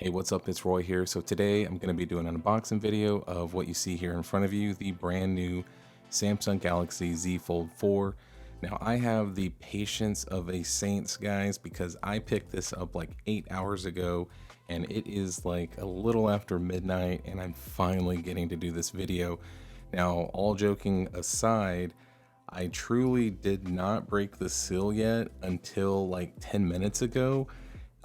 Hey, what's up? It's Roy here. So today I'm going to be doing an unboxing video of what you see here in front of you, the brand new Samsung Galaxy Z Fold 4. Now I have the patience of a saint, guys, because I picked this up like 8 hours ago and it is like a little after midnight and I'm finally getting to do this video. Now, all joking aside, I truly did not break the seal yet until like 10 minutes ago.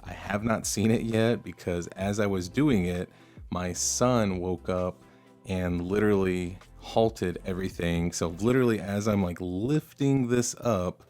I have not seen it yet because as I was doing it, my son woke up and literally halted everything. So literally as I'm like lifting this up,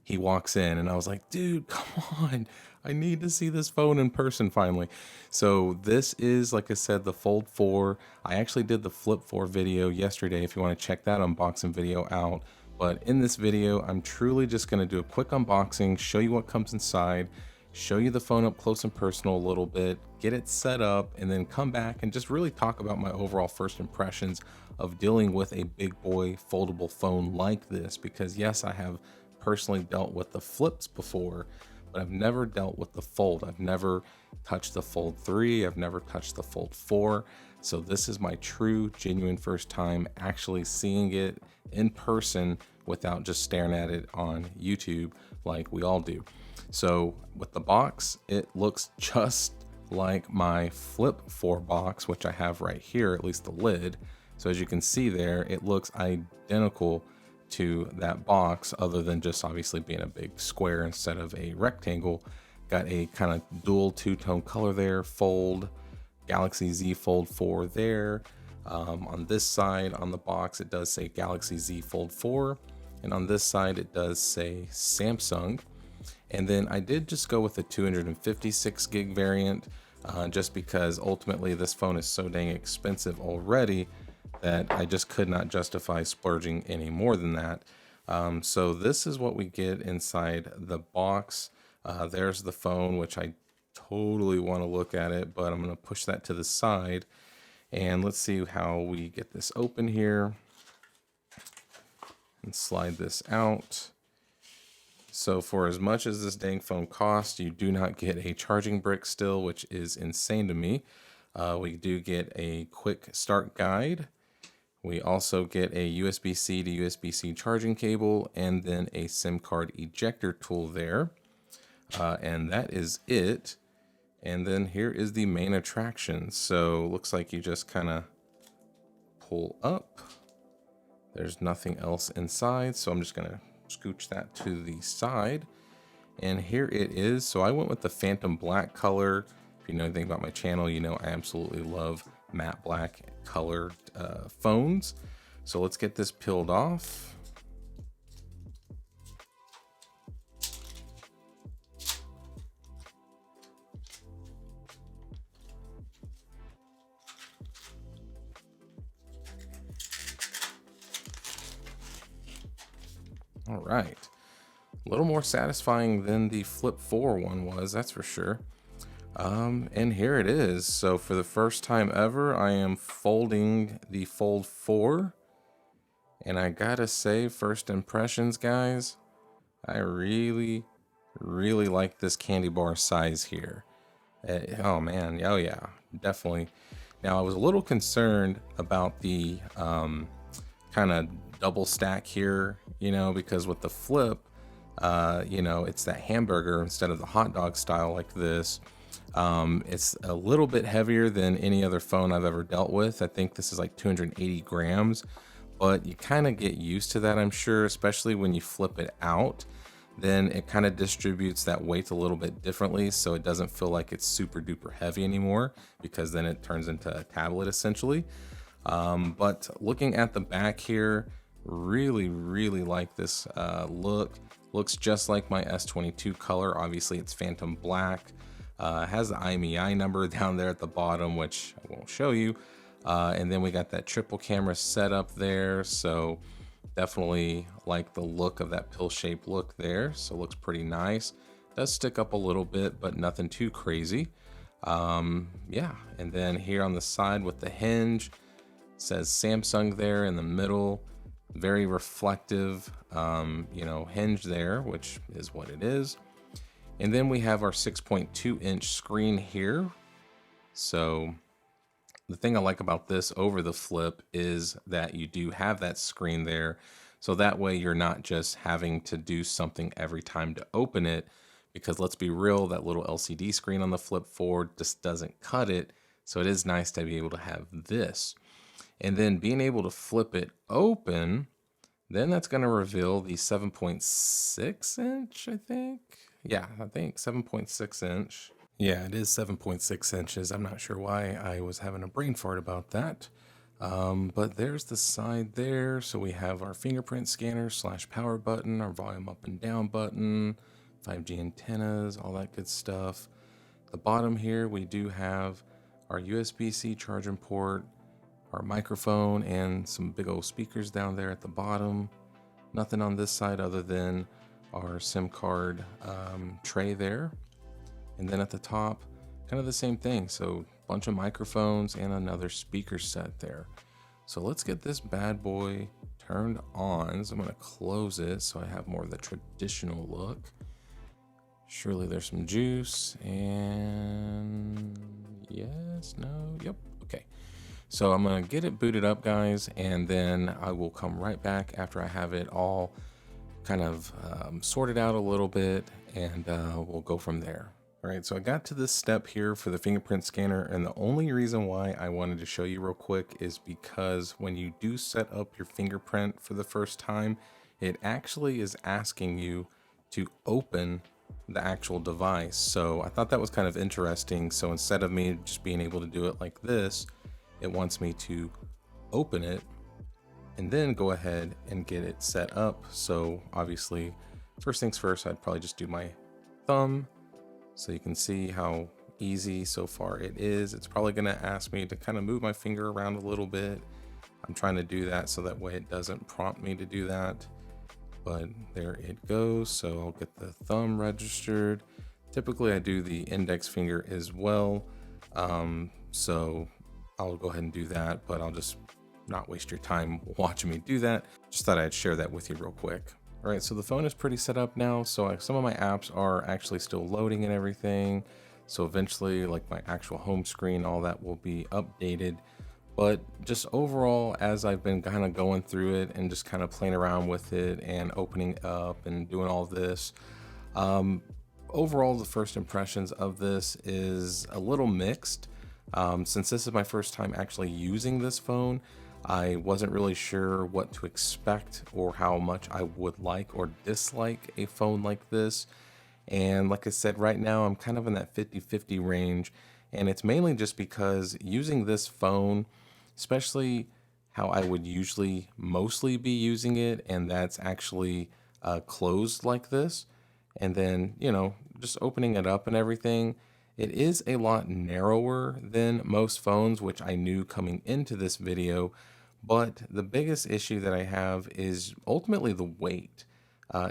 he walks in and I was like, dude, come on. I need to see this phone in person finally. So this is, like I said, the Fold 4. I actually did the Flip 4 video yesterday if you want to check that unboxing video out. But in this video, I'm truly just going to do a quick unboxing, show you what comes inside, show you the phone up close and personal a little bit, get it set up, and then come back and just really talk about my overall first impressions of dealing with a big boy foldable phone like this. Because yes, I have personally dealt with the Flips before, but I've never dealt with the Fold. I've never touched the Fold 3. I've never touched the Fold 4. So this is my true, genuine first time actually seeing it in person without just staring at it on YouTube like we all do. So with the box, it looks just like my Flip 4 box, which I have right here, at least the lid. So as you can see there, it looks identical to that box, other than just obviously being a big square instead of a rectangle. Got a kind of dual two-tone color there, Fold, Galaxy Z Fold 4 there. On this side on the box, it does say Galaxy Z Fold 4, and on this side it does say Samsung. And then I did just go with the 256 gig variant, just because ultimately this phone is so dang expensive already that I just could not justify splurging any more than that. So this is what we get inside the box. There's the phone, which I totally want to look at it, but I'm going to push that to the side. And let's see how we get this open here and slide this out. So for as much as this dang phone costs, you do not get a charging brick still, which is insane to me. We do get a quick start guide. We also get a USB-C to USB-C charging cable, and then a SIM card ejector tool there. And that is it. And then here is the main attraction. So looks like you just kind of pull up. There's nothing else inside, so I'm just gonna scooch that to the side. And here it is. So I went with the Phantom Black color. If you know anything about my channel, you know I absolutely love matte black colored phones. So let's get this peeled off. All right, a little more satisfying than the Flip 4 one was, that's for sure. And here it is. So for the first time ever, I am folding the Fold 4. And I gotta say, first impressions, guys, I really like this candy bar size here. Oh man, oh yeah, definitely. Now I was a little concerned about the kind of double stack here, you know, because with the Flip, you know, it's that hamburger instead of the hot dog style like this. It's a little bit heavier than any other phone I've ever dealt with. I think this is like 280 grams, but you kind of get used to that, I'm sure, especially when you flip it out. Then it kind of distributes that weight a little bit differently, so it doesn't feel like it's super duper heavy anymore, because then it turns into a tablet essentially. But looking at the back here, really like this look. Looks just like my S22 color. Obviously it's Phantom Black. Has the IMEI number down there at the bottom, which I won't show you. And then we got that triple camera setup there. So definitely like the look of that pill shaped look there. So it looks pretty nice. Does stick up a little bit, but nothing too crazy. Yeah, and then here on the side with the hinge, says Samsung there in the middle. Very reflective, you know, hinge there, which is what it is. And then we have our 6.2 inch screen here. So the thing I like about this over the flip is that you do have that screen there. So that way you're not just having to do something every time to open it, because let's be real, that little LCD screen on the Flip 4 just doesn't cut it. So it is nice to be able to have this. And then being able to flip it open, then that's going to reveal the 7.6 inch, I think. Yeah, I think 7.6 inch. Yeah, it is 7.6 inches. I'm not sure why I was having a brain fart about that. But there's the side there. So we have our fingerprint scanner / power button, our volume up and down button, 5G antennas, all that good stuff. The bottom here, we do have our USB-C charging port, our microphone, and some big old speakers down there at the bottom. Nothing on this side other than our SIM card tray there. And then at the top, kind of the same thing. So a bunch of microphones and another speaker set there. So let's get this bad boy turned on. So I'm going to close it so I have more of the traditional look. Surely there's some juice, and yes, no, yep, okay. So I'm going to get it booted up, guys, and then I will come right back after I have it all kind of sorted out a little bit, and we'll go from there. All right, so I got to this step here for the fingerprint scanner, and the only reason why I wanted to show you real quick is because when you do set up your fingerprint for the first time, it actually is asking you to open the actual device. So I thought that was kind of interesting. So instead of me just being able to do it like this, it wants me to open it and then go ahead and get it set up. So obviously, first things first, I'd probably just do my thumb so you can see how easy so far it is. It's probably gonna ask me to kind of move my finger around a little bit. I'm trying to do that so that way it doesn't prompt me to do that. But there it goes. So I'll get the thumb registered. Typically I do the index finger as well. So I'll go ahead and do that, but I'll just not waste your time watching me do that. Just thought I'd share that with you real quick. All right, so the phone is pretty set up now. So some of my apps are actually still loading and everything. So eventually, like my actual home screen, all that will be updated. But just overall, as I've been kind of going through it and just kind of playing around with it and opening up and doing all this, overall, the first impressions of this is a little mixed. Since this is my first time actually using this phone, I wasn't really sure what to expect or how much I would like or dislike a phone like this. And like I said, right now I'm kind of in that 50-50 range. And it's mainly just because using this phone, especially how I would usually mostly be using it, and that's actually closed like this. And then, you know, just opening it up and everything, it is a lot narrower than most phones, which I knew coming into this video. But the biggest issue that I have is ultimately the weight.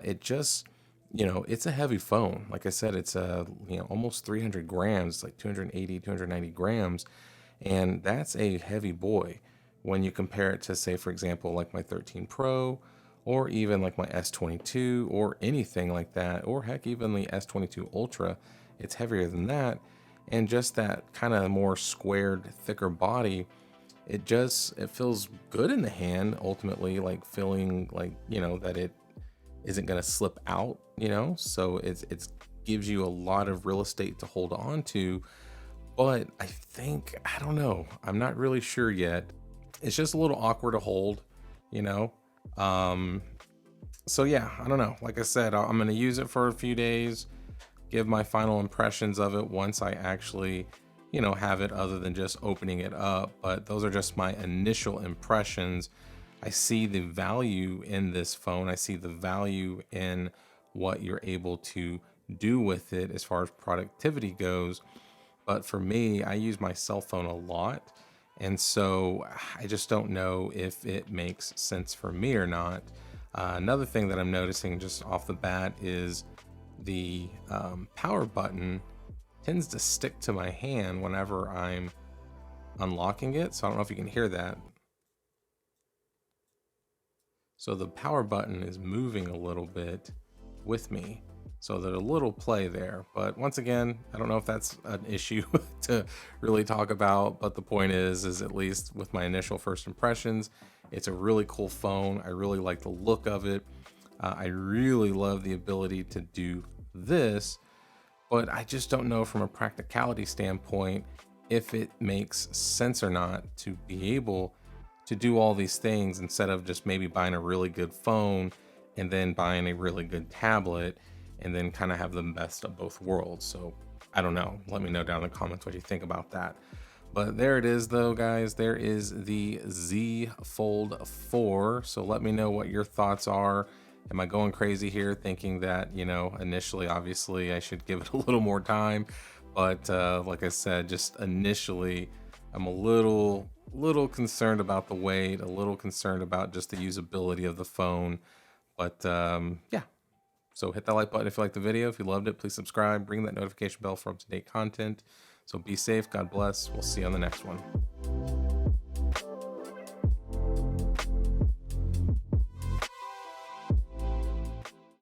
It just, you know, it's a heavy phone. Like I said, it's almost 300 grams, like 280, 290 grams. And that's a heavy boy when you compare it to, say, for example, like my 13 Pro, or even like my S22 or anything like that, or heck, even the S22 Ultra. It's heavier than that. And just that kind of more squared, thicker body, it feels good in the hand, ultimately, like feeling like, you know, that it isn't going to slip out, you know. So it's gives you a lot of real estate to hold on to. But I think, I don't know, I'm not really sure yet. It's just a little awkward to hold, you know. So yeah, I don't know. Like I said, I'm going to use it for a few days, give my final impressions of it once I actually, you know, have it, other than just opening it up. But those are just my initial impressions. I see the value in this phone. I see the value in what you're able to do with it as far as productivity goes. But for me, I use my cell phone a lot. And so I just don't know if it makes sense for me or not. Another thing that I'm noticing just off the bat is the power button tends to stick to my hand whenever I'm unlocking it. So I don't know if you can hear that. So the power button is moving a little bit with me. So there's a little play there. But once again, I don't know if that's an issue to really talk about. But the point is at least with my initial first impressions, it's a really cool phone. I really like the look of it. I really love the ability to do this, but I just don't know from a practicality standpoint if it makes sense or not to be able to do all these things instead of just maybe buying a really good phone and then buying a really good tablet and then kind of have the best of both worlds. So I don't know. Let me know down in the comments what you think about that. But there it is though, guys. There is the Z Fold 4. So let me know what your thoughts are. Am I going crazy here thinking that, initially, obviously I should give it a little more time, but like I said, just initially I'm a little concerned about the weight, a little concerned about just the usability of the phone. But yeah, so hit that like button if you liked the video. If you loved it, please subscribe, ring that notification bell for up-to-date content. So be safe, God bless. We'll see you on the next one.